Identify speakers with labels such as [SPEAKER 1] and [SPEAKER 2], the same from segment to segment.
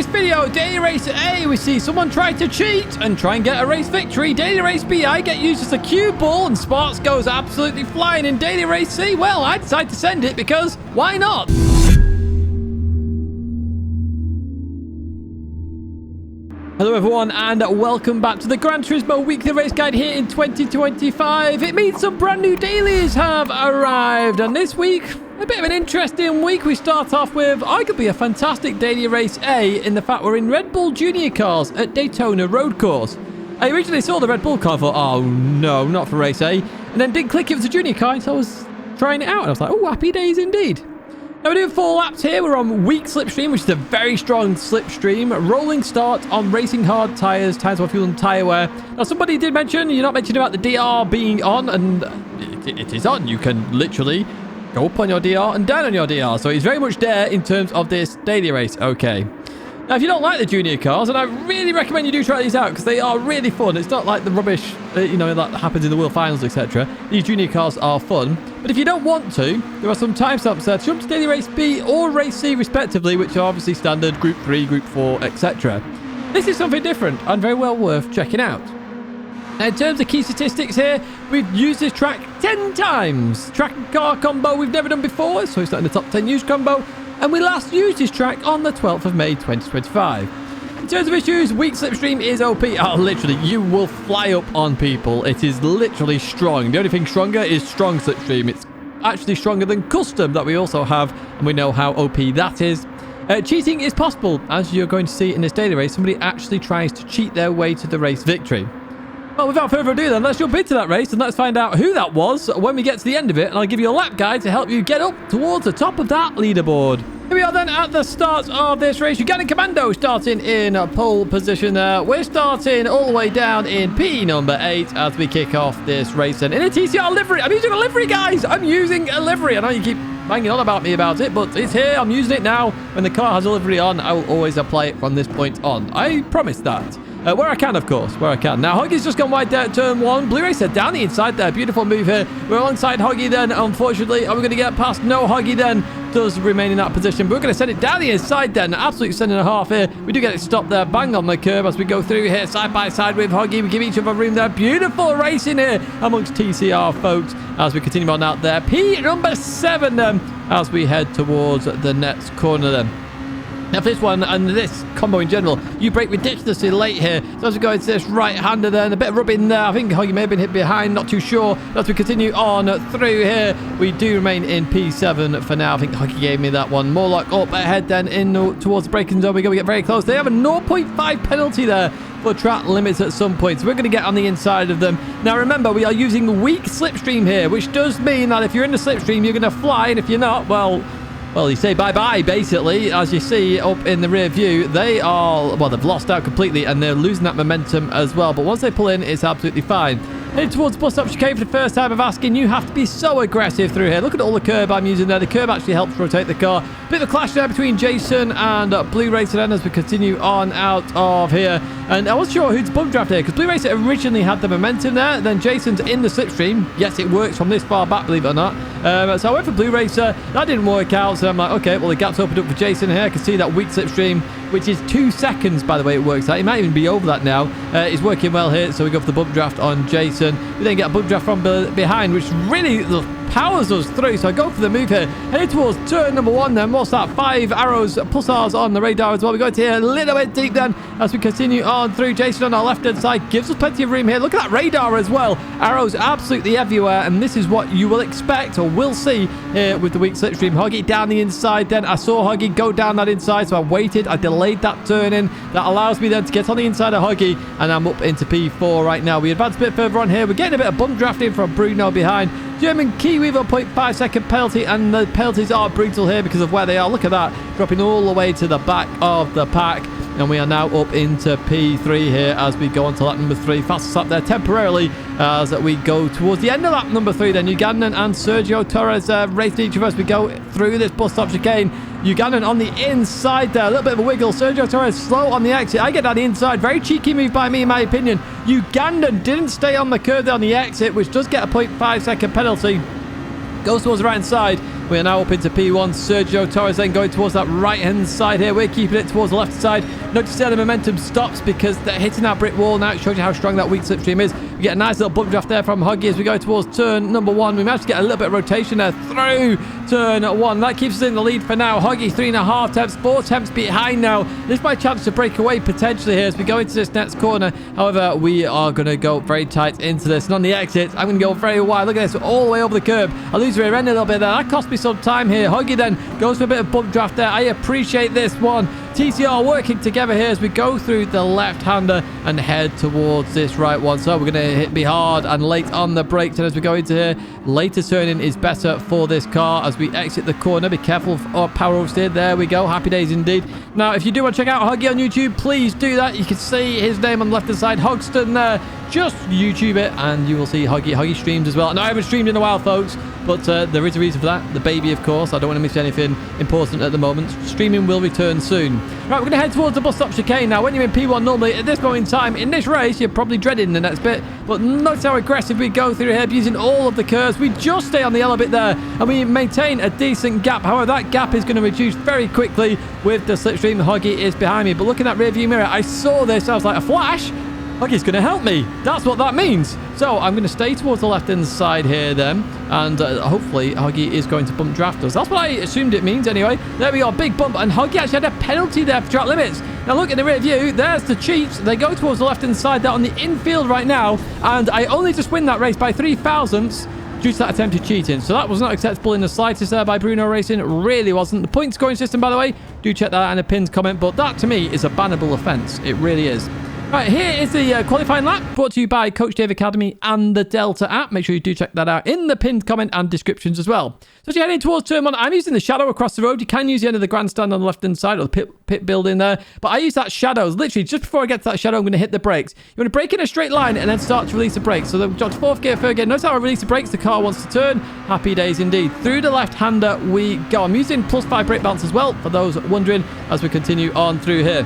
[SPEAKER 1] this video, Daily Race A, we see someone try to cheat and try and get a race victory. Daily Race B, I get used as a cue ball and Sparks goes absolutely flying. In Daily Race C, well, I decided to send it because why not? Hello everyone and welcome back to the Gran Turismo weekly race guide here in 2025. It means some brand new dailies have arrived, and this week, a bit of an interesting week. We start off with arguably a fantastic daily race A in the fact we're in Redbull Junior cars at Daytona Road Course. I originally saw the Red Bull car and thought, oh no, not for race A, and then didn't click it was a junior car, so I was trying it out and I was like, oh, happy days indeed. Now we're doing 4 laps here. We're on weak slipstream, which is a very strong slipstream. Rolling start on racing hard tyres, tyres for fuel and tyre wear. Now somebody did mention, you're not mentioning about the DR being on, and it is on. You can literally go up on your DR and down on your DR. So it's very much there in terms of this daily race. Okay. Now, if you don't like the junior cars, and I really recommend you do try these out because they are really fun. It's not like the rubbish, that happens in the World Finals, etc. These junior cars are fun. But if you don't want to, there are some timestamps there to jump to Daily Race B or Race C, respectively, which are obviously standard, Group 3, Group 4, etc. This is something different and very well worth checking out. Now, in terms of key statistics here, we've used this track 10 times. Track and car combo we've never done before, so it's not in the top 10 used combo. And we last used this track on the 12th of May 2025. In terms of issues, weak slipstream is OP. Oh, literally, you will fly up on people. It is literally strong. The only thing stronger is strong slipstream. It's actually stronger than custom that we also have, and we know how OP that is. Cheating is possible, as you're going to see in this daily race. Somebody actually tries to cheat their way to the race victory. Well, without further ado then, let's jump into that race and let's find out who that was when we get to the end of it, and I'll give you a lap guide to help you get up towards the top of that leaderboard. Here we are then at the start of this race. Ugandan Commando starting in pole position there. We're starting all the way down in P number 8 as we kick off this race. And in a TCR livery. I'm using a livery, guys. I'm using a livery. I know you keep banging on about me about it, but it's here. I'm using it now. When the car has a livery on, I will always apply it from this point on. I promise that. Where I can, of course. Where I can. Now, Hoggy's just gone wide there at turn 1. Blue Racer down the inside there. Beautiful move here. We're alongside Hoggy then, unfortunately. Are we going to get past? No, Hoggy then does remain in that position. But we're going to send it down the inside then. Absolutely sending a half here. We do get it stopped there. Bang on the curb as we go through here. Side by side with Hoggy. We give each other room there. Beautiful racing here amongst TCR folks as we continue on out there. P number 7 then as we head towards the next corner then. Now for this one and this combo in general, you brake ridiculously late here. So as we go into this right-hander then, a bit of rubbing there. I think Hoggy may have been hit behind, not too sure. As we continue on through here, we do remain in P7 for now. I think Hoggy gave me that one. More like up ahead then in towards the braking zone. We're going to get very close. They have a 0.5 penalty there for track limits at some points. We're going to get on the inside of them. Now remember, we are using weak slipstream here, which does mean that if you're in the slipstream, you're going to fly, and if you're not, well, you say bye-bye, basically. As you see up in the rear view, they've lost out completely, and they're losing that momentum as well. But once they pull in, it's absolutely fine. Heading towards bus stop chicane for the first time of asking, you have to be so aggressive through here. Look at all the curb I'm using there. The curb actually helps rotate the car. Bit of a clash there between Jason and Blue Racer then as we continue on out of here. And I wasn't sure who's bump draft here because Blue Racer originally had the momentum there. Then Jason's in the slipstream. Yes, it works from this far back, believe it or not. So I went for Blue Racer. That didn't work out. So I'm like, okay, well, the gap's opened up for Jason here. I can see that weak slipstream, which is 2 seconds, by the way, it works out. It might even be over that now. It's working well here. So we go for the bump draft on Jason. We then get a bump draft from behind, which really powers us through. So I go for the move here. Heading towards turn number 1 then. What's that? 5 arrows plus R's on the radar as well. We go to here a little bit deep then as we continue on through. Jason on our left-hand side gives us plenty of room here. Look at that radar as well. Arrows absolutely everywhere, and this is what you will expect or will see here with the weak slipstream. Hoggy down the inside then. I saw Hoggy go down that inside, so I waited. I delayed that turn in. That allows me then to get on the inside of Hoggy, and I'm up into P4 right now. We advance a bit further on here. We're getting a bit of bump drafting from Bruno behind. German Kiwi with a 0.5 second penalty, and the penalties are brutal here because of where they are. Look at that, dropping all the way to the back of the pack. And we are now up into P3 here as we go on to lap number 3. Fastest lap there temporarily as we go towards the end of lap number 3 then. Ugandan and Sergio Torres racing each of us. We go through this bus stop chicane. Ugandan on the inside there. A little bit of a wiggle. Sergio Torres slow on the exit. I get that inside. Very cheeky move by me in my opinion. Ugandan didn't stay on the curb there on the exit, which does get a 0.5 second penalty. Goes towards the right hand side. We are now up into P1. Sergio Torres then going towards that right-hand side here. We're keeping it towards the left side. Notice how the momentum stops because they're hitting that brick wall now. It shows you how strong that weak slipstream is. We get a nice little bump draft there from Huggy as we go towards turn number 1. We managed to get a little bit of rotation there through turn 1. That keeps us in the lead for now. Huggy 3.5 temps, 4 temps behind now. This is my chance to break away potentially here as we go into this next corner. However, we are going to go very tight into this. And on the exit, I'm going to go very wide. Look at this, all the way over the curb. I lose the rear end a little bit there. That cost me some time here. Huggy then goes for a bit of bump draft there. I appreciate this one. TCR working together here as we go through the left-hander and head towards this right one. So we're going to be hard and late on the brakes. And as we go into here, later turning is better for this car as we exit the corner. Be careful of power oversteer. There we go. Happy days indeed. Now, if you do want to check out Huggy on YouTube, please do that. You can see his name on the left-hand side, Hogston there. Just YouTube it and you will see Huggy. Huggy streams as well. No, I haven't streamed in a while, folks, but there is a reason for that. The baby, of course. I don't want to miss anything important at the moment. Streaming will return soon. Right, we're going to head towards the bus stop chicane now. When you're in P1 normally, at this moment in time, in this race, you're probably dreading the next bit. But notice how aggressive we go through here, using all of the curves. We just stay on the yellow bit there, and we maintain a decent gap. However, that gap is going to reduce very quickly with the slipstream. Huggy is behind me. But look in that rear view mirror. I saw this. I was like, a flash? Huggy's going to help me. That's what that means. So I'm going to stay towards the left-hand side here then. And hopefully Huggy is going to bump draft us. That's what I assumed it means anyway. There we go. Big bump. And Huggy actually had a penalty there for track limits. Now look in the rear view. There's the cheats. They go towards the left-hand side. They're on the infield right now. And I only just win that race by 3 thousandths due to that attempted cheating. So that was not acceptable in the slightest there by Bruno Racing. It really wasn't. The point scoring system, by the way, do check that out in a pinned comment. But that to me is a bannable offence. It really is. Right, here is the qualifying lap brought to you by Coach Dave Academy and the Delta app. Make sure you do check that out in the pinned comment and descriptions as well. So as you're heading towards turn 1, I'm using the shadow across the road. You can use the end of the grandstand on the left-hand side or the pit building there. But I use that shadow. Literally, just before I get to that shadow, I'm going to hit the brakes. You want to brake in a straight line and then start to release the brakes. So we've got 4th gear, 3rd gear. Notice how I release the brakes. The car wants to turn. Happy days indeed. Through the left-hander we go. I'm using +5 brake balance as well, for those wondering, as we continue on through here.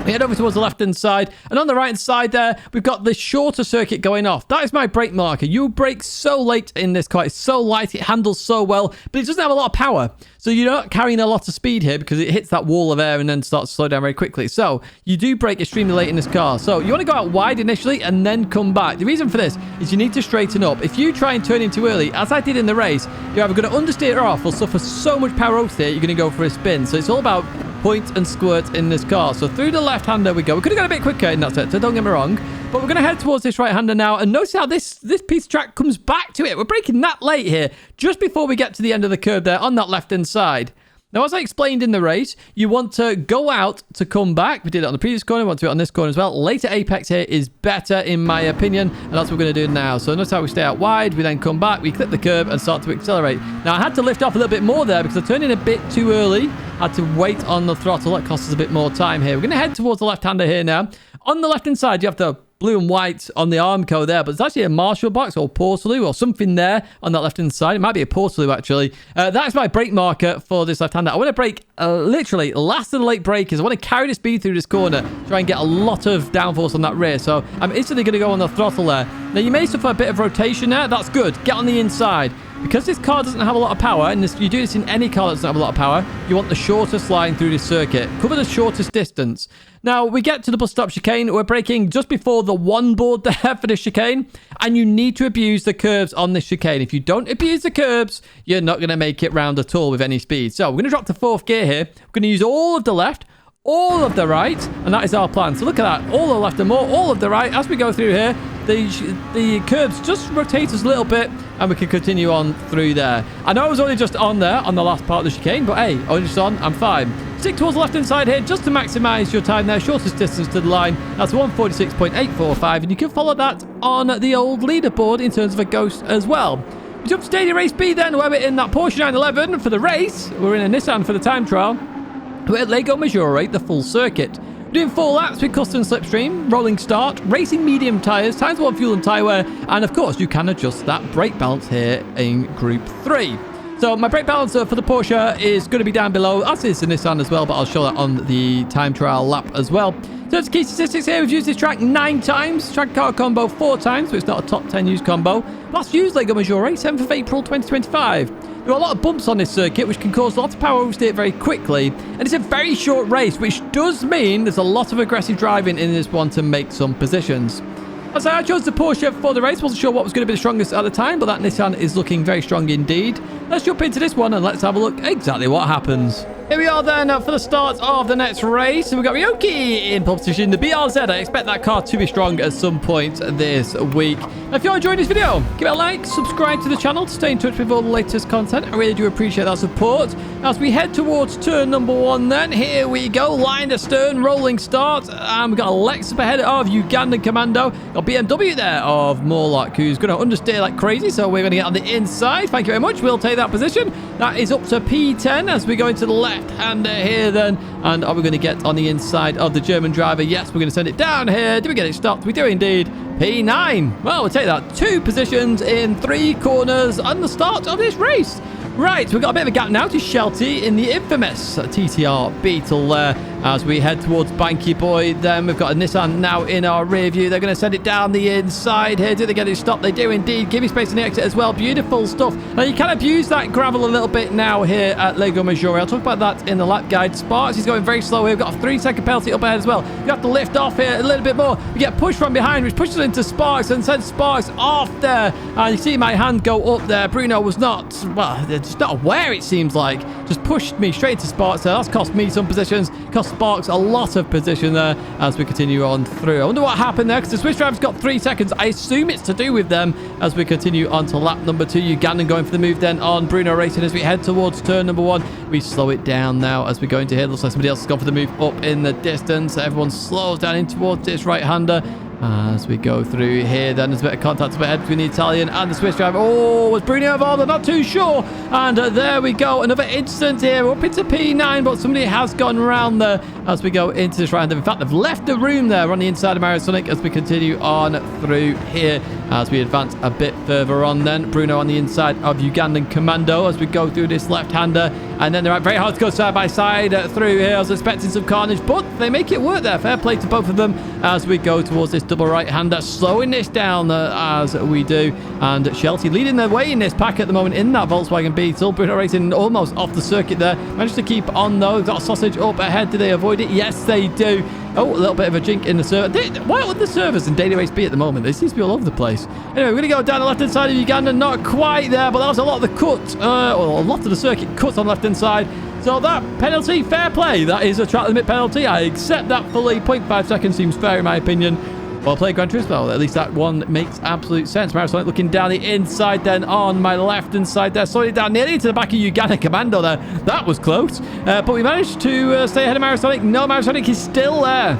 [SPEAKER 1] We head over towards the left-hand side, and on the right-hand side there, we've got the shorter circuit going off. That is my brake marker. You brake so late in this car. It's so light, it handles so well, but it doesn't have a lot of power. So you're not carrying a lot of speed here because it hits that wall of air and then starts to slow down very quickly. So you do brake extremely late in this car. So you want to go out wide initially and then come back. The reason for this is you need to straighten up. If you try and turn in too early, as I did in the race, you're either going to understeer off or suffer so much power oversteer, you're going to go for a spin. So it's all about point and squirt in this car. So through the left-hander we go. We could have gone a bit quicker in that sector, don't get me wrong. But we're going to head towards this right-hander now. And notice how this piece of track comes back to it. We're braking that late here, just before we get to the end of the curve there on that left-hand side. Now, as I explained in the race, you want to go out to come back. We did it on the previous corner. We want to do it on this corner as well. Later apex here is better, in my opinion. And that's what we're going to do now. So notice how we stay out wide. We then come back. We clip the curve and start to accelerate. Now, I had to lift off a little bit more there because I turned in a bit too early. I had to wait on the throttle. That cost us a bit more time here. We're going to head towards the left-hander here now. On the left-hand side, you have the blue and white on the Armco there, but it's actually a Marshall box or Portaloo or something there on that left-hand side. It might be a Portaloo, actually. That is my brake marker for this left-hander. I want to brake literally last of the late brakers. I want to carry the speed through this corner, try and get a lot of downforce on that rear. So I'm instantly going to go on the throttle there. Now, you may suffer a bit of rotation there. That's good. Get on the inside. Because this car doesn't have a lot of power, and you do this in any car that doesn't have a lot of power, you want the shortest line through this circuit. Cover the shortest distance. Now, we get to the bus stop chicane. We're braking just before the one board there for this chicane, and you need to abuse the curves on this chicane. If you don't abuse the curves, you're not going to make it round at all with any speed. So we're going to drop to 4th gear here. We're going to use all of the left, all of the right, and that is our plan. So look at that. All the left and more, all of the right. As we go through here, the curves just rotate us a little bit, and we can continue on through there. I know I was only just on there on the last part of the chicane, but hey, only just on, I'm fine. Stick towards the left-hand side here just to maximize your time there. Shortest distance to the line. That's 146.845, and you can follow that on the old leaderboard in terms of a ghost as well. We jump to Daily Race B then, where we're in that Porsche 911 for the race. We're in a Nissan for the time trial. We're at Lago Maggiore, the full circuit. We're doing 4 laps with custom slipstream, rolling start, racing medium tyres, times 1 fuel and tyre wear, and of course you can adjust that brake balance here in Group 3. So my brake balancer for the Porsche is going to be down below, as is the Nissan as well, but I'll show that on the time trial lap as well. In terms of key statistics here, we've used this track 9 times, track car combo 4 times, so it's not a top 10 used combo. Last used Lago Maggiore, 7th of April 2025. There are a lot of bumps on this circuit, which can cause lots of power oversteer very quickly. And it's a very short race, which does mean there's a lot of aggressive driving in this one to make some positions. As I chose the Porsche for the race, wasn't sure what was going to be the strongest at the time, but that Nissan is looking very strong indeed. Let's jump into this one and let's have a look exactly what happens. Here we are then for the start of the next race. And we've got Ryoki in pole position. The BRZ, I expect that car to be strong at some point this week. Now, if you're enjoying this video, give it a like, subscribe to the channel to stay in touch with all the latest content. I really do appreciate that support. As we head towards turn number 1 then, here we go. Line astern, rolling start. And we've got Alex up ahead of Ugandan Commando. Got BMW there of Morlock, who's going to understeer like crazy. So we're going to get on the inside. Thank you very much. We'll take that position. That is up to P10 as we go into the left-hander here then. And are we going to get on the inside of the German driver? Yes, we're going to send it down here. Do we get it stopped? We do indeed. P9. Well, we'll take that. 2 positions in 3 corners on the start of this race. Right, we've got a bit of a gap now to Shelty in the infamous TTR Beetle there as we head towards Banky Boy. Then we've got a Nissan now in our rear view. They're going to send it down the inside here. Do they get it stopped? They do indeed. Give me space in the exit as well. Beautiful stuff. Now, you can abuse that gravel a little bit now here at Lago Maggiore. I'll talk about that in the lap guide. Sparks is going very slow here. We've got a 3-second penalty up ahead as well. You have to lift off here a little bit more. We get pushed from behind, which pushes into Sparks and sends Sparks off there. And you see my hand go up there. Bruno was not, well, just not aware, it seems like. Just pushed me straight into Sparks there. That's cost me some positions. Cost Sparks a lot of position there as we continue on through. I wonder what happened there because the Swiss driver's got 3 seconds. I assume it's to do with them as we continue on to lap number 2. Ugandan going for the move then on Bruno Racing as we head towards turn number 1. We slow it down now as we go into here. Looks like somebody else has gone for the move up in the distance. Everyone slows down in towards this right-hander. As we go through here, then there's a bit of contact ahead between the Italian and the Swiss driver. Oh, was Bruno involved? I'm not too sure. And there we go. Another incident here. We're up into P9, but somebody has gone around there as we go into this round. In fact, they've left the room there on the inside of Mario Sonic as we continue on through here. As we advance a bit further on then. Bruno on the inside of Ugandan Commando as we go through this left-hander. And then they're very hard to go side by side through here. I was expecting some carnage, but they make it work there. Fair play to both of them as we go towards this double right-hander. Slowing this down as we do. And Shelty leading the way in this pack at the moment in that Volkswagen Beetle. Bruno Racing almost off the circuit there. Managed to keep on though. Got a sausage up ahead. Do they avoid it? Yes, they do. Oh, a little bit of a jink in the server. Why would the servers in Daily Race be at the moment? They seem to be all over the place. Anyway, we're going to go down the left-hand side of Uganda. Not quite there, but that was a lot of the cut. A lot of the circuit cuts on the left-hand side. So that penalty, fair play. That is a track limit penalty. I accept that fully. 0.5 seconds seems fair in my opinion. Well played, Gran Turismo. At least that one makes absolute sense. Mario Sonic looking down the inside then on my left-hand side there. Slowing it down nearly into the back of Ugandan Commando there. That was close. But we managed to stay ahead of Mario Sonic. No, Mario Sonic is still there.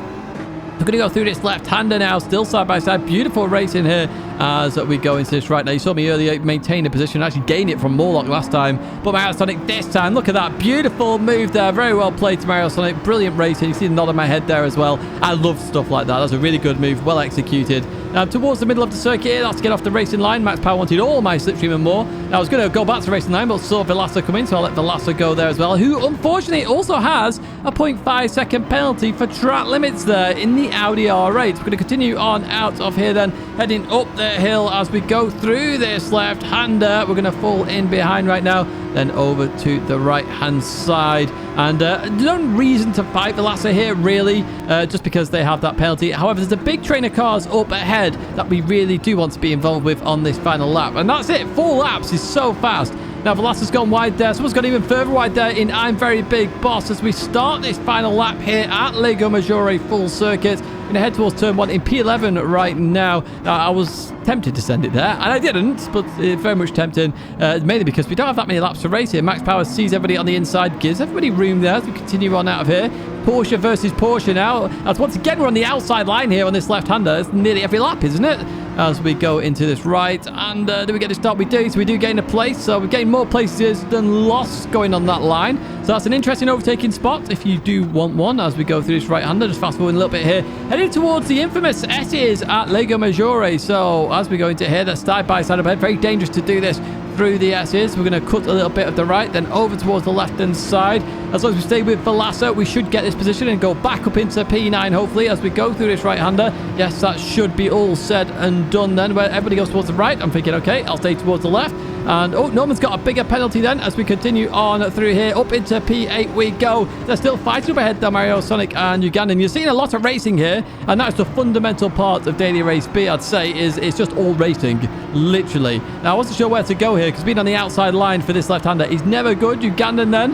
[SPEAKER 1] We're going to go through this left-hander now, still side by side. Beautiful racing here as we go into this right now. You saw me earlier maintain a position, actually gain it from Morlock last time. But Mario Sonic this time, look at that beautiful move there. Very well played to Mario Sonic. Brilliant racing. You see the nod on my head there as well. I love stuff like that. That's a really good move, well executed. Now towards the middle of the circuit here, that's to get off the racing line. Max Power wanted all my slipstream and more. Now I was going to go back to the racing line, but saw Velasco come in, so I'll let Velasco go there as well, who unfortunately also has a 0.5 second penalty for track limits there in the Audi R8. We're going to continue on out of here then, heading up the hill as we go through this left-hander. We're going to fall in behind right now, then over to the right-hand side. And no reason to fight Velasco here, really, just because they have that penalty. However, there's a big train of cars up ahead that we really do want to be involved with on this final lap. And that's it. 4 laps is so fast. Now, Velasco's gone wide there. Someone's gone even further wide there in I'm Very Big Boss as we start this final lap here at Lago Maggiore full circuit. Going to head towards turn 1 in P11 right now. I was tempted to send it there, and I didn't, but very much tempting, mainly because we don't have that many laps to race here. Max Power sees everybody on the inside, gives everybody room there as we continue on out of here. Porsche versus Porsche now. As once again, we're on the outside line here on this left-hander. It's nearly every lap, isn't it? As we go into this right. And do we get to start? We do. So we do gain a place. So we gain more places than lost going on that line. So that's an interesting overtaking spot if you do want one as we go through this right-hander. Just fast forward a little bit here. Heading towards the infamous S's at Lago Maggiore. So as we go into here, that's side by side up ahead. Very dangerous to do this through the S's. We're going to cut a little bit of the right, then over towards the left-hand side. As long as we stay with Velasco, we should get this position and go back up into P9, hopefully, as we go through this right-hander. Yes, that should be all said and done then, where everybody goes towards the right. I'm thinking, okay, I'll stay towards the left. And, oh, Norman's got a bigger penalty then as we continue on through here. Up into P8 we go. They're still fighting up ahead though, Mario, Sonic, and Ugandan. You're seeing a lot of racing here, and that's the fundamental part of Daily Race B, I'd say, is it's just all racing, literally. Now, I wasn't sure where to go here because being on the outside line for this left-hander is never good. Ugandan then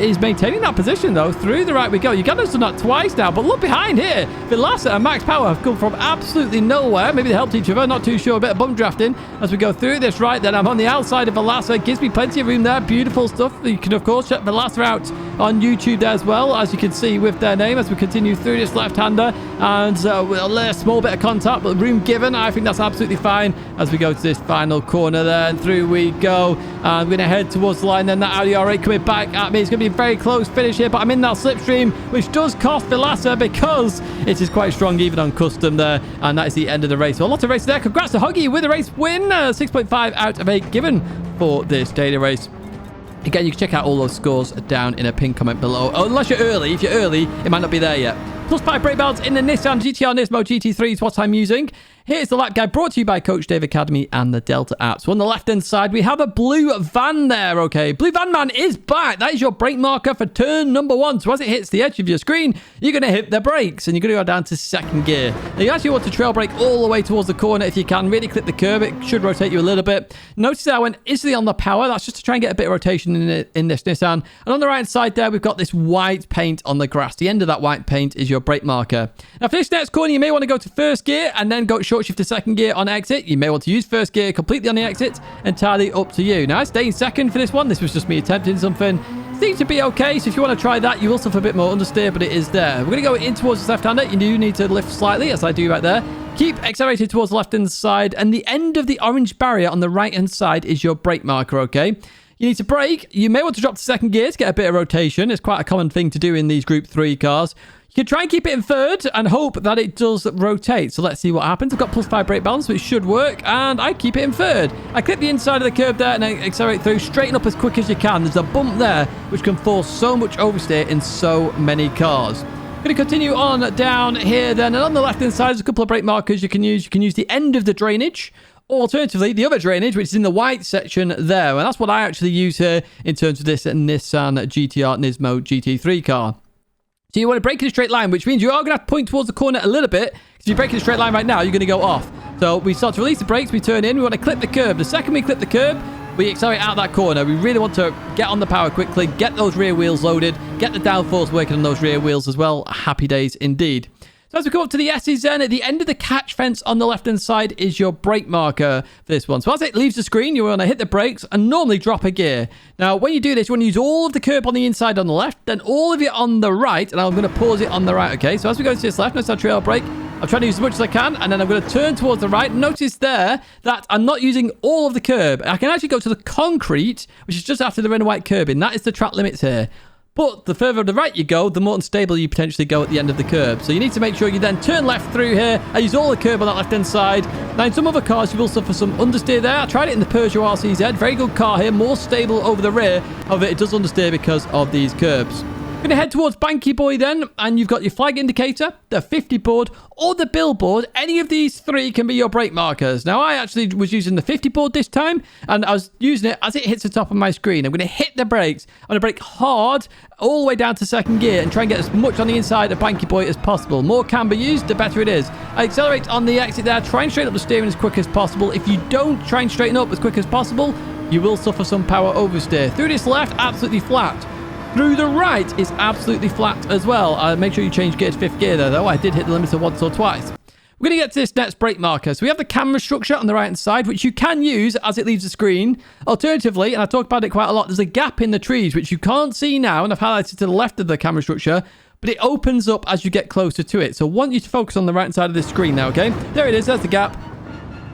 [SPEAKER 1] is maintaining that position, though. Through the right we go. Ugandan's done that twice now, but look behind here. Vilasa and Max Power have come from absolutely nowhere. Maybe they helped each other, not too sure. A bit of bump drafting as we go through this right. Then I'm on the outside of Vilasa. Gives me plenty of room there. Beautiful stuff. You can, of course, check Vilasa out on YouTube there as well, as you can see with their name as we continue through this left-hander. And a small bit of contact, but room given. I think that's absolutely fine as we go to this final corner there. And through we go. And we're going to head towards the line. Then that Audi R8 coming back at me. It's going to be a very close finish here, but I'm in that slipstream, which does cost Vilasa because it is quite strong even on custom there. And that is the end of the race. So a lot of races there. Congrats to Huggy with a race win. 6.5 out of 8 given for this daily race. Again, you can check out all those scores down in a pinned comment below. Oh, unless you're early. If you're early, it might not be there yet. +5 brake pads in the Nissan GTR Nismo GT3 is what I'm using. Here's the lap guide brought to you by Coach Dave Academy and the Delta app. So on the left-hand side, we have a blue van there, okay? Blue van man is back. That is your brake marker for turn number 1. So as it hits the edge of your screen, you're going to hit the brakes and you're going to go down to second gear. Now, you actually want to trail brake all the way towards the corner if you can. Really clip the curb. It should rotate you a little bit. Notice that I went instantly on the power. That's just to try and get a bit of rotation in this Nissan. And on the right side there, we've got this white paint on the grass. The end of that white paint is your brake marker. Now, for this next corner, you may want to go to first gear and then go short shift to second gear on exit. You may want to use first gear completely on the exit. Entirely up to you. Now, I stay in second for this one. This was just me attempting something. Seems to be okay, so if you want to try that, you will suffer a bit more understeer, but it is there. We're going to go in towards the left-hander. You do need to lift slightly, as I do right there. Keep accelerated towards the left-hand side, and the end of the orange barrier on the right-hand side is your brake marker, okay? You need to brake. You may want to drop to second gear to get a bit of rotation. It's quite a common thing to do in these Group 3 cars. You can try and keep it in third and hope that it does rotate. So let's see what happens. I've got +5 brake balance, which should work. And I keep it in third. I clip the inside of the curb there and I accelerate through. Straighten up as quick as you can. There's a bump there, which can force so much oversteer in so many cars. Going to continue on down here then. And on the left-hand side, there's a couple of brake markers you can use. You can use the end of the drainage. Alternatively, the other drainage, which is in the white section there. And that's what I actually use here in terms of this Nissan GTR Nismo GT3 car. So you want to brake in a straight line, which means you are going to have to point towards the corner a little bit. Because if you brake in a straight line right now, you're going to go off. So we start to release the brakes, we turn in, we want to clip the curb. The second we clip the curb, we accelerate out that corner. We really want to get on the power quickly, get those rear wheels loaded, get the downforce working on those rear wheels as well. Happy days indeed. So as we come up to the S's then, at the end of the catch fence on the left-hand side is your brake marker for this one. So as it leaves the screen, you want to hit the brakes and normally drop a gear. Now, when you do this, you want to use all of the curb on the inside on the left, then all of it on the right, and I'm going to pause it on the right, okay? So as we go to this left, notice our trail brake. I'm trying to use as much as I can, and then I'm going to turn towards the right. Notice there that I'm not using all of the curb. I can actually go to the concrete, which is just after the red and white curbing. That is the track limits here. But the further to the right you go, the more unstable you potentially go at the end of the curb. So you need to make sure you then turn left through here. I use all the curb on that left-hand side. Now, in some other cars, you will suffer some understeer there. I tried it in the Peugeot RCZ. Very good car here. More stable over the rear. However, it does understeer because of these curbs. Going to head towards Banky Boy then, and you've got your flag indicator, the 50 board, or the billboard. Any of these three can be your brake markers. Now, I actually was using the 50 board this time, and I was using it as it hits the top of my screen. I'm going to hit the brakes. I'm going to brake hard all the way down to second gear and try and get as much on the inside of Banky Boy as possible. More can be used, the better it is. I accelerate on the exit there, try and straighten up the steering as quick as possible. If you don't try and straighten up as quick as possible, you will suffer some power oversteer. Through this left, absolutely flat. Through the right is absolutely flat as well. Make sure you change gear to 5th gear there, though. I did hit the limiter once or twice. We're going to get to this next brake marker. So we have the camera structure on the right-hand side, which you can use as it leaves the screen. Alternatively, and I talk about it quite a lot, there's a gap in the trees, which you can't see now, and I've highlighted to the left of the camera structure, but it opens up as you get closer to it. So I want you to focus on the right-hand side of this screen now, okay? There it is. There's the gap.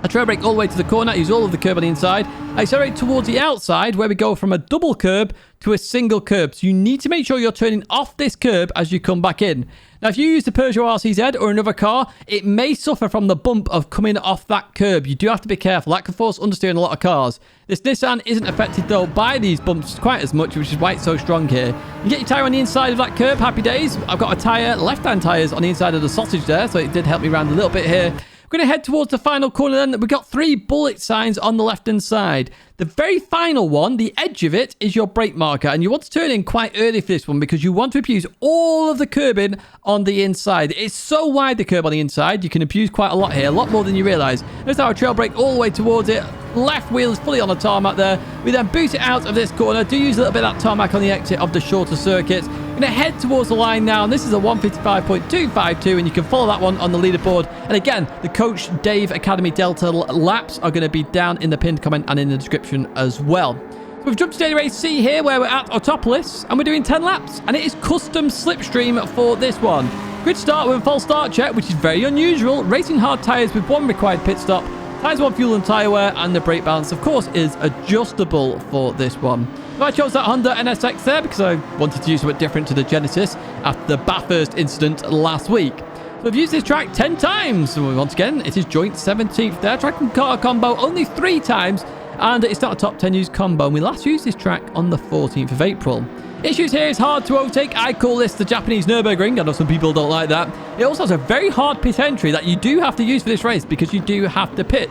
[SPEAKER 1] I trail brake all the way to the corner, use all of the curb on the inside. I accelerate towards the outside where we go from a double curb to a single curb. So you need to make sure you're turning off this curb as you come back in. Now, if you use the Peugeot RCZ or another car, it may suffer from the bump of coming off that curb. You do have to be careful. That can force understeer in a lot of cars. This Nissan isn't affected, though, by these bumps quite as much, which is why it's so strong here. You get your tyre on the inside of that curb. Happy days. I've got a tyre, left-hand tyres on the inside of the sausage there, so it did help me around a little bit here. We're going to head towards the final corner then. We've got 3 bullet signs on the left-hand side. The very final one, the edge of it, is your brake marker. And you want to turn in quite early for this one because you want to abuse all of the curbing on the inside. It's so wide, the curb on the inside. You can abuse quite a lot here, a lot more than you realise. There's our trail brake all the way towards it. Left wheel is fully on the tarmac there. We then boot it out of this corner. Do use a little bit of that tarmac on the exit of the shorter circuits. We're going to head towards the line now. And this is a 155.252. And you can follow that one on the leaderboard. And again, the Coach Dave Academy Delta laps are going to be down in the pinned comment and in the description as well. So we've jumped to Daily Race C here where we're at Autopolis. And we're doing 10 laps. And it is custom slipstream for this one. Grid start with a false start check, which is very unusual. Racing hard tyres with 1 required pit stop. Tyres 1 fuel and tyre wear, and the brake balance, of course, is adjustable for this one. So I chose that Honda NSX there because I wanted to use something different to the Genesis after the Bathurst incident last week. So I've used this track 10 times. So once again, it is joint 17th there. Track and car combo only 3 times, and it's not a top 10 used combo. And we last used this track on the 14th of April. Issues here is hard to overtake. I call this the Japanese Nürburgring. I know some people don't like that. It also has a very hard pit entry that you do have to use for this race because you do have to pit.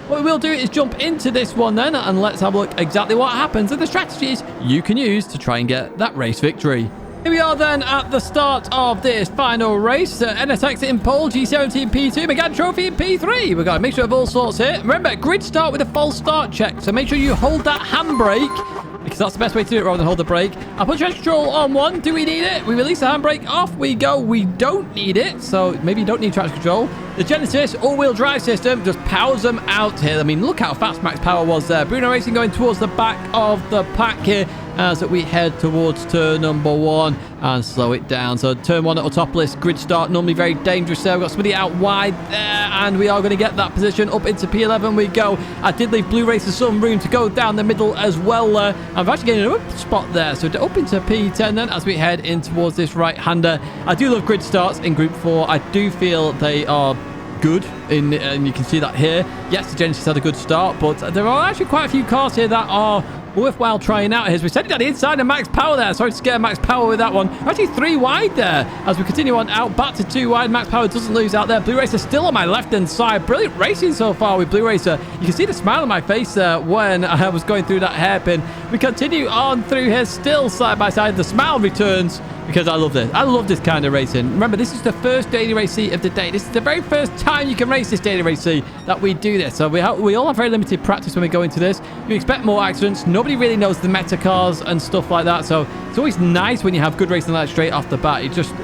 [SPEAKER 1] What we will do is jump into this one then and let's have a look exactly what happens and the strategies you can use to try and get that race victory. Here we are then at the start of this final race. NSX in pole, G17 P2, Megane Trophy in P3. We've got a mixture of all sorts here. Remember, grid start with a false start check. So make sure you hold that handbrake because that's the best way to do it rather than hold the brake. I'll put traction control on 1. Do we need it? We release the handbrake. Off we go. We don't need it. So maybe you don't need traction control. The Genesis all-wheel drive system just powers them out here. I mean, look how fast max power was there. Bruno Racing going towards the back of the pack here as we head towards turn number 1 and slow it down. So turn 1 at Autopolis, grid start, normally very dangerous there. We've got somebody out wide there and we are going to get that position. Up into P11 we go. I did leave Blue Racer some room to go down the middle as well. I'm actually getting an up spot there. So up into P10 then as we head in towards this right-hander. I do love grid starts in Group 4. I do feel they are good and you can see that here. Yes, the Genesis had a good start, but there are actually quite a few cars here that are worthwhile trying out here. As we set it down the inside and max power there. Sorry to scare max power with that one. We're actually 3 wide there as we continue on out back to 2 wide. Max power doesn't lose out there. Blue Racer still on my left hand side. Brilliant racing so far with Blue Racer. You can see the smile on my face there when I was going through that hairpin. We continue on through here still side by side. The smile returns because I love this. I love this kind of racing. Remember, this is the first Daily Race C of the day. This is the very first time you can race this Daily Race C that we do this. So we all have very limited practice when we go into this. You expect more accidents. Nobody really knows the meta cars and stuff like that. So it's always nice when you have good racing like that straight off the bat. It's just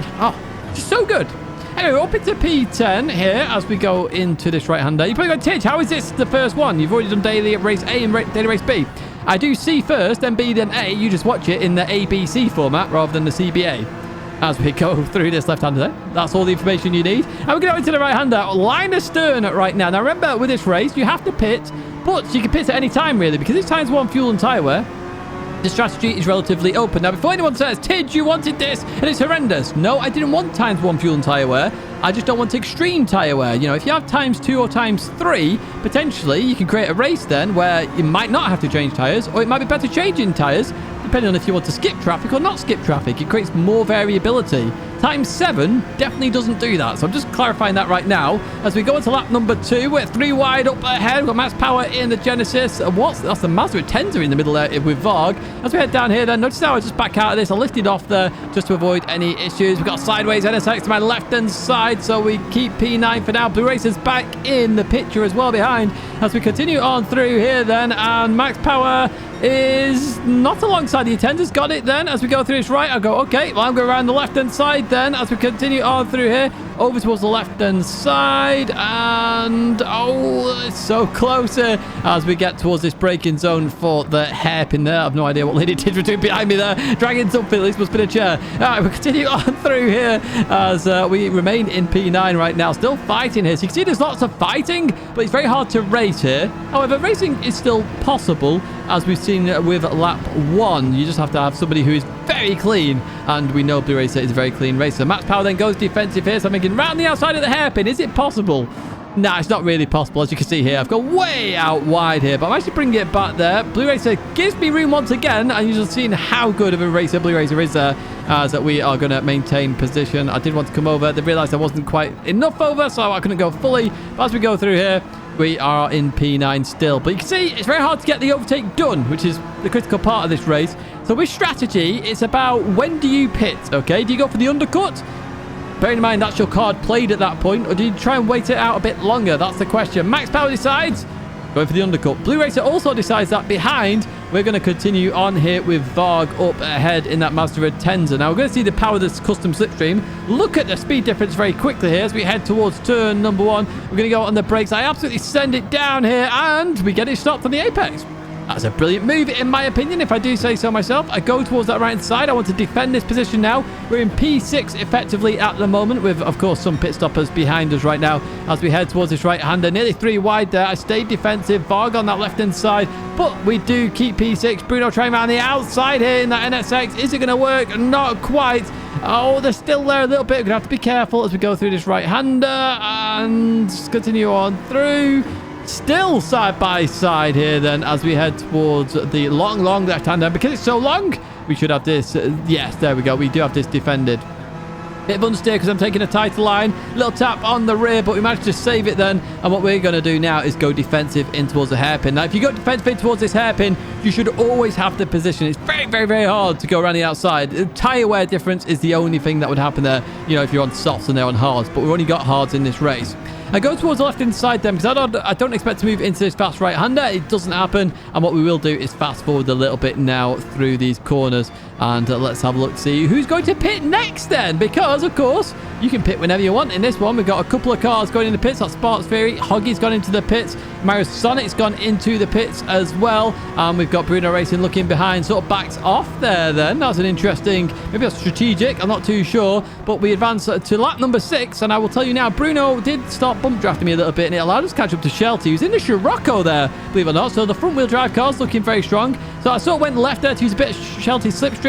[SPEAKER 1] so good. Anyway, we're up into P10 here as we go into this right-hander. You're probably going, Tidge, how is this the first one? You've already done Daily Race A and Daily Race B. I do C first, then B, then A. You just watch it in the ABC format rather than the CBA. As we go through this left-hander there. That's all the information you need. And we're going into the right-hander. Line astern right now. Now, remember, with this race, you have to pit, but you can pit at any time, really, because it's times 1 fuel and tyre wear. The strategy is relatively open. Now, before anyone says, Tidge, you wanted this, and it's horrendous. No, I didn't want times 1 fuel and tyre wear. I just don't want extreme tyre wear. You know, if you have times 2 or times 3, potentially you can create a race then where you might not have to change tyres, or it might be better changing tyres, depending on if you want to skip traffic or not skip traffic. It creates more variability. Times 7 definitely doesn't do that. So I'm just clarifying that right now. As we go into lap number 2, we're 3 wide up ahead. We've got max power in the Genesis. That's the Mazda Tenza in the middle there with Varg. As we head down here then, notice how I just back out of this. I lifted off there just to avoid any issues. We've got sideways NSX to my left-hand side, so we keep P9 for now. Blue Racer's back in the picture as well behind. As we continue on through here then, and max power is not alongside the Tenza's got it then. As we go through this right, I go, okay, well, I'm going around the left-hand side then as we continue on through here, over towards the left-hand side, and it's so close here as we get towards this braking zone for the hairpin there. I have no idea what Lady Tidge was doing behind me there, dragging something, at least must be a chair. All right, we continue on through here as we remain in P9 right now, still fighting here. So you can see there's lots of fighting, but it's very hard to race here. However, racing is still possible, as we've seen with lap 1. You just have to have somebody who is very clean, and we know Blue Racer is a very clean racer. Max power then goes defensive here, so I'm thinking round the outside of the hairpin. Is it possible? Nah, it's not really possible. As you can see here, I've gone way out wide here, but I'm actually bringing it back there. Blue Racer gives me room once again, and you're just seeing how good of a racer Blue Racer is there, as we are going to maintain position. I did want to come over. They realized I wasn't quite enough over, so I couldn't go fully. But as we go through here, we are in P9 still. But you can see it's very hard to get the overtake done, which is the critical part of this race. So with strategy, it's about when do you pit, okay? Do you go for the undercut? Bearing in mind that's your card played at that point, or do you try and wait it out a bit longer? That's the question. Max Power decides going for the undercut. Blue Racer also decides that behind. We're going to continue on here with Varg up ahead in that Mazda Tenza. Now we're going to see the power of this custom slipstream. Look at the speed difference very quickly here as we head towards turn number 1. We're going to go on the brakes. I absolutely send it down here, and we get it stopped on the apex. That's a brilliant move, in my opinion, if I do say so myself. I go towards that right-hand side. I want to defend this position now. We're in P6 effectively at the moment with, of course, some pit stoppers behind us right now as we head towards this right-hander. Nearly 3 wide there. I stayed defensive. Varg on that left-hand side, but we do keep P6. Bruno trying around the outside here in that NSX. Is it going to work? Not quite. Oh, they're still there a little bit. We're going to have to be careful as we go through this right-hander and just continue on through. Still side by side here then as we head towards the long left hander. Because it's so long, we should have this. Yes, there we go. We do have this defended. Bit of understeer because I'm taking a tighter line. Little tap on the rear, but we managed to save it then. And what we're going to do now is go defensive in towards the hairpin. Now, if you go defensive in towards this hairpin, you should always have the position. It's very hard to go around the outside. The tyre wear difference is the only thing that would happen there, you know, if you're on softs and they're on hards. But we've only got hards in this race. I go towards the left-hand side then because I don't expect to move into this fast right-hander. It doesn't happen. And what we will do is fast forward a little bit now through these corners. And let's have a look, see who's going to pit next then. Because, of course, you can pit whenever you want in this one. We've got a couple of cars going in the pits. That's Sparks Theory. Hoggy's gone into the pits. Mario Sonic's gone into the pits as well. And we've got Bruno Racing looking behind. Sort of backs off there then. That's an interesting, maybe that's strategic. I'm not too sure. But we advance to lap number 6. And I will tell you now, Bruno did start bump drafting me a little bit. And it allowed us to catch up to Shelty, who's in the Scirocco there, believe it or not. So the front wheel drive car's looking very strong. So I sort of went left there to use a bit of Shelty's slipstream.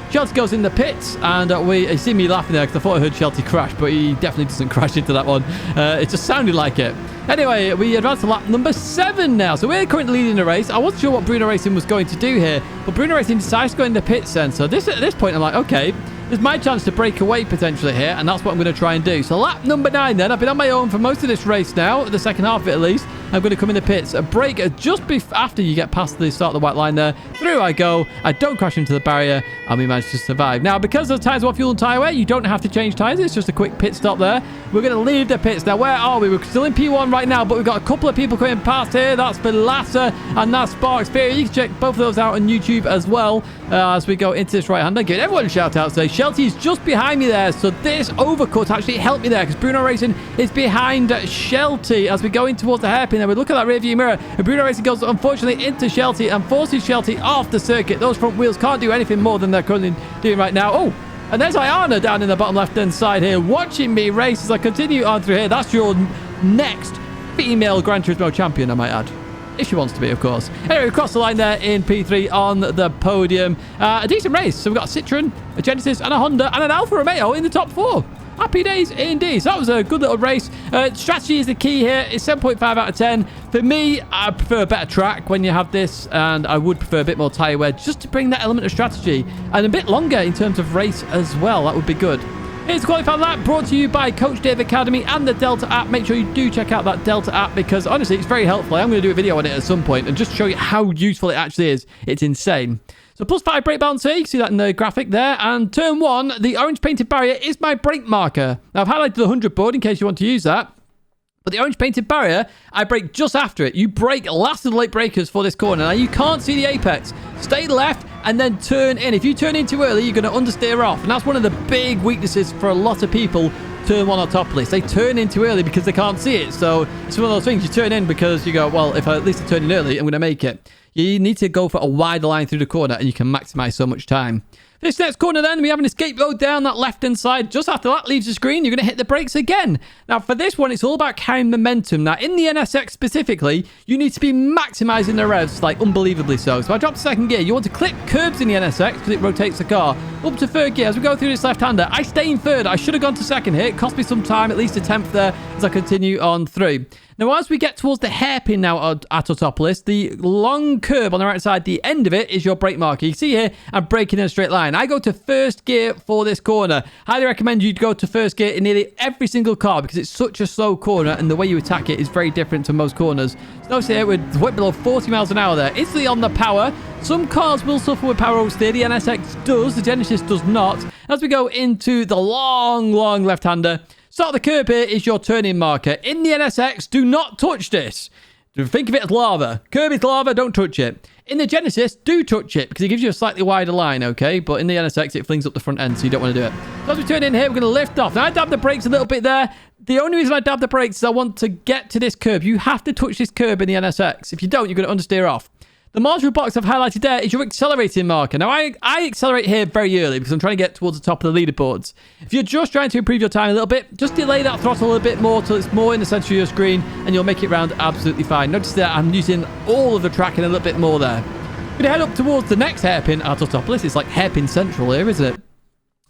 [SPEAKER 1] Shelty goes in the pits, and you see me laughing there because I thought I heard Shelty crash, but he definitely doesn't crash into that one. It just sounded like it. Anyway, we advance to lap number 7 now. So we're currently leading the race. I wasn't sure what Bruno Racing was going to do here, but Bruno Racing decides to go in the pits then. So at this point, I'm like, okay, there's my chance to break away potentially here, and that's what I'm going to try and do. So lap number 9 then. I've been on my own for most of this race now, the second half of it at least. I'm going to come in the pits. A break just after you get past the start of the white line there. Through I go. I don't crash into the barrier, and we managed to survive. Now, because the tyres were fuel and tyre wear, you don't have to change tyres. It's just a quick pit stop there. We're going to leave the pits. Now, where are we? We're still in P1 right now, but we've got a couple of people coming past here. That's Velasa and that's Sparks Theory. You can check both of those out on YouTube as well as we go into this right-hander. Give everyone a shout-out today. Shelty's just behind me there, so this overcut actually helped me there because Bruno Racing is behind Shelty as we go in towards the hairpin. Then we look at that rear view mirror, and Bruno Racing goes unfortunately into Shelty and forces Shelty off the circuit. Those front wheels can't do anything more than they're currently doing right now. Oh, and there's Ayana down in the bottom left-hand side here watching me race as I continue on through here. That's your next female Gran Turismo champion, I might add. If she wants to be, of course. Anyway, we crossed the line there in P3 on the podium. A decent race. So we've got a Citroen, a Genesis, and a Honda, and an Alfa Romeo in the top 4. Happy days indeed. So that was a good little race. Strategy is the key here. It's 7.5 out of 10. For me, I prefer a better track when you have this, and I would prefer a bit more tyre wear just to bring that element of strategy, and a bit longer in terms of race as well. That would be good. Here's the qualifying lap brought to you by Coach Dave Academy and the Delta app. Make sure you do check out that Delta app because honestly, it's very helpful. I'm going to do a video on it at some point and just show you how useful it actually is. It's insane. So +5 brake balance here. You can see that in the graphic there. And turn 1, the orange painted barrier is my brake marker. Now, I've highlighted the 100 board in case you want to use that. But the orange painted barrier, I brake just after it. You brake last of the late breakers for this corner. Now, you can't see the apex. Stay left and then turn in. If you turn in too early, you're going to understeer off. And that's one of the big weaknesses for a lot of people. Turn 1 Autopolis. They turn in too early because they can't see it. So it's one of those things. You turn in because you go, well, if I at least turn in early, I'm going to make it. You need to go for a wider line through the corner and you can maximize so much time. This next corner then, we have an escape road down that left-hand side. Just after that leaves the screen, you're going to hit the brakes again. Now, for this one, it's all about carrying momentum. Now, in the NSX specifically, you need to be maximizing the revs, like unbelievably so. So I dropped to second gear. You want to clip curbs in the NSX because it rotates the car. Up to third gear. As we go through this left-hander, I stay in third. I should have gone to second here. It cost me some time, at least a tenth there, as I continue on through. Now, as we get towards the hairpin now at Autopolis, the long curb on the right side, the end of it is your brake marker. You see here, I'm braking in a straight line. I go to first gear for this corner. Highly recommend you go to first gear in nearly every single car because it's such a slow corner and the way you attack it is very different to most corners. So notice here, we're way below 40 miles an hour there. Instantly on the power. Some cars will suffer with power oversteer. The NSX does. The Genesis does not. As we go into the long left-hander, start of the curb here is your turning marker. In the NSX, do not touch this. Think of it as lava. Curb is lava, don't touch it. In the Genesis, do touch it because it gives you a slightly wider line, okay? But in the NSX, it flings up the front end, so you don't want to do it. So as we turn in here, we're going to lift off. Now, I dabbed the brakes a little bit there. The only reason I dabbed the brakes is I want to get to this curb. You have to touch this curb in the NSX. If you don't, you're going to understeer off. The marginal box I've highlighted there is your accelerating marker. Now, I accelerate here very early because I'm trying to get towards the top of the leaderboards. If you're just trying to improve your time a little bit, just delay that throttle a little bit more till it's more in the center of your screen and you'll make it round absolutely fine. Notice that I'm using all of the tracking a little bit more there. We're going to head up towards the next hairpin at Autopolis. It's like hairpin central here, isn't it?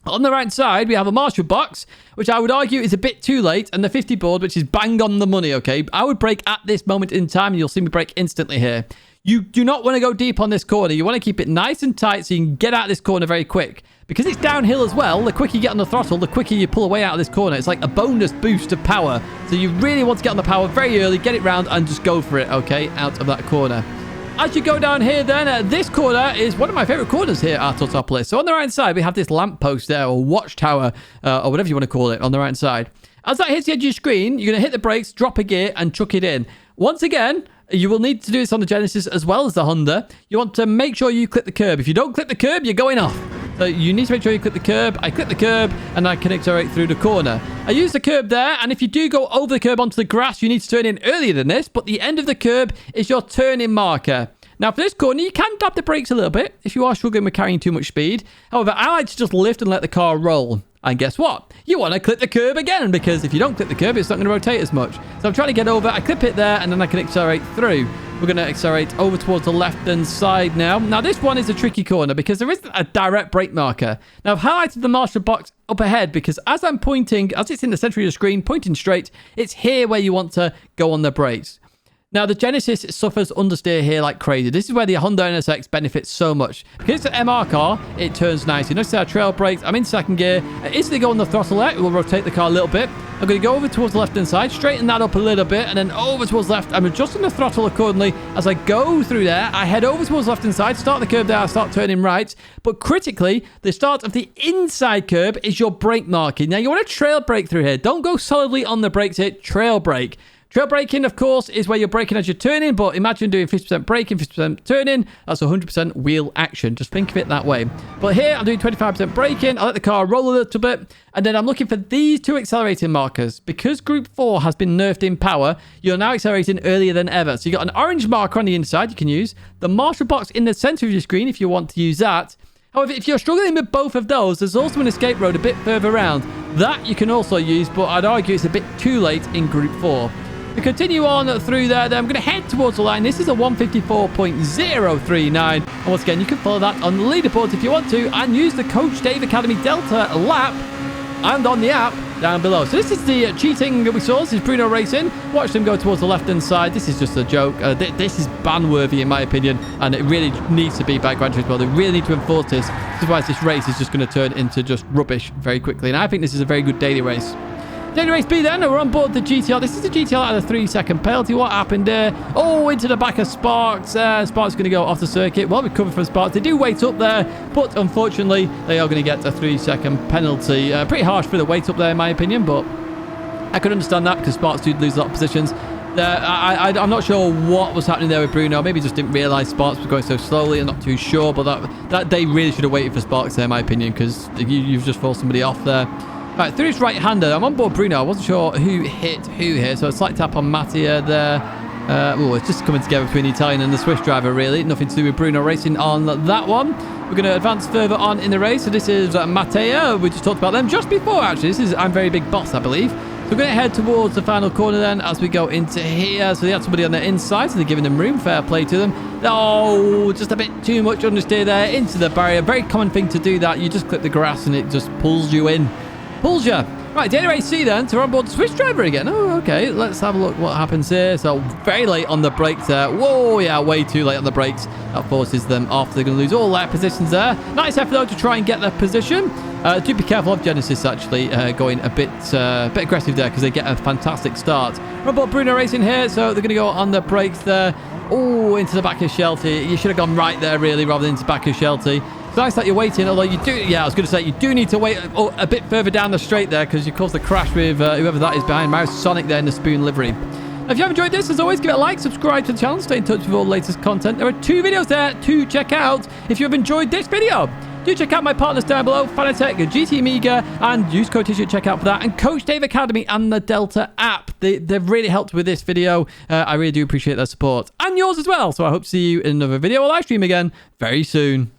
[SPEAKER 1] On the right side, we have a marshal box, which I would argue is a bit too late, and the 50 board, which is bang on the money, okay? I would brake at this moment in time, and you'll see me brake instantly here. You do not want to go deep on this corner. You want to keep it nice and tight so you can get out of this corner very quick. Because it's downhill as well, the quicker you get on the throttle, the quicker you pull away out of this corner. It's like a bonus boost of power. So you really want to get on the power very early, get it round, and just go for it, okay, out of that corner. As you go down here then, this corner is one of my favorite corners here at Autopolis. So on the right side, we have this lamppost there, or watchtower, or whatever you want to call it, on the right side. As that hits the edge of your screen, you're going to hit the brakes, drop a gear, and chuck it in. Once again, you will need to do this on the Genesis as well as the Honda. You want to make sure you clip the curb. If you don't clip the curb, you're going off. So you need to make sure you clip the curb. I clip the curb and I can accelerate through the corner. I use the curb there, and if you do go over the curb onto the grass, you need to turn in earlier than this, but the end of the curb is your turning marker. Now, for this corner, you can tap the brakes a little bit if you are struggling with carrying too much speed. However, I like to just lift and let the car roll. And guess what? You want to clip the curb again, because if you don't clip the curb, it's not going to rotate as much. So I'm trying to get over. I clip it there, and then I can accelerate through. We're going to accelerate over towards the left-hand side now. Now, this one is a tricky corner because there isn't a direct brake marker. Now, I've highlighted the marshal box up ahead because as I'm pointing, as it's in the center of your screen, pointing straight, it's here where you want to go on the brakes. Now, the Genesis suffers understeer here like crazy. This is where the Honda NSX benefits so much. Because it's an MR car, it turns nicely. Notice our trail brakes. I'm in second gear. I instantly go on the throttle there. It will rotate the car a little bit. I'm going to go over towards the left-hand side, straighten that up a little bit, and then over towards left. I'm adjusting the throttle accordingly. As I go through there, I head over towards the left-hand side, start the curb there, I start turning right. But critically, the start of the inside curb is your brake marking. Now, you want to trail brake through here. Don't go solidly on the brakes here. Trail brake. Trail braking, of course, is where you're braking as you're turning, but imagine doing 50% braking, 50% turning. That's 100% wheel action. Just think of it that way. But here, I'm doing 25% braking. I let the car roll a little bit, and then I'm looking for these two accelerating markers. Because Group 4 has been nerfed in power, you're now accelerating earlier than ever. So you've got an orange marker on the inside you can use. The marshal box in the center of your screen if you want to use that. However, if you're struggling with both of those, there's also an escape road a bit further around. That you can also use, but I'd argue it's a bit too late in Group 4. We continue on through there. Then I'm going to head towards the line. This is a 154.039. And once again, you can follow that on the leaderboards if you want to, and use the Coach Dave Academy Delta lap and on the app down below. So this is the cheating that we saw. This is Bruno Racing. Watch them go towards the left-hand side. This is just a joke. This is ban-worthy in my opinion, and it really needs to be by Gran Turismo. They really need to enforce this. Otherwise, this race is just going to turn into just rubbish very quickly. And I think this is a very good daily race. Daily race B then, we're on board the GTR. This is the GTR at a 3-second penalty. What happened there? Oh, into the back of Sparks. Sparks going to go off the circuit. Well, we covered from Sparks. They do wait up there, but unfortunately, they are going to get a 3-second penalty. Pretty harsh for the wait up there, in my opinion, but I could understand that because Sparks do lose a lot of positions. I'm not sure what was happening there with Bruno. Maybe he just didn't realise Sparks was going so slowly. I'm not too sure, but that they really should have waited for Sparks there, in my opinion, because you've just forced somebody off there. Right, through his right-hander. I'm on board Bruno. I wasn't sure who hit who here, so a slight tap on Mattia there. It's just coming together between the Italian and the Swiss driver, really. Nothing to do with Bruno Racing on that one. We're going to advance further on in the race. So this is Matteo. We just talked about them just before, actually. This is I'm Very Big Boss, I believe. So we're going to head towards the final corner then as we go into here. So they had somebody on the inside, so they're giving them room. Fair play to them. Oh, just a bit too much understeer there into the barrier. Very common thing to do that. You just clip the grass and it just pulls you in. Pulls you. Right, Data AC then, so we're on board the Swiss driver again. Oh, okay, let's have a look what happens here. So, very late on the brakes there. Whoa, yeah, way too late on the brakes. That forces them off. They're going to lose all their positions there. Nice effort, though, to try and get their position. Do be careful of Genesis, actually, going a bit aggressive there because they get a fantastic start. We're on board Bruno Racing here, so they're going to go on the brakes there. Oh, into the back of Shelty. You should have gone right there, really, rather than into the back of Shelty. It's nice that you're waiting, although you do... Yeah, I was going to say, you do need to wait a bit further down the straight there because you caused the crash with whoever that is behind Mouse Sonic there in the Spoon livery. If you have enjoyed this, as always, give it a like, subscribe to the channel, stay in touch with all the latest content. There are 2 videos there to check out if you have enjoyed this video. Do check out my partners down below, Fanatec, GT Amiga, and use code T-shirt checkout for that, and Coach Dave Academy and the Delta app. They've really helped with this video. I really do appreciate their support, and yours as well. So I hope to see you in another video or live stream again very soon.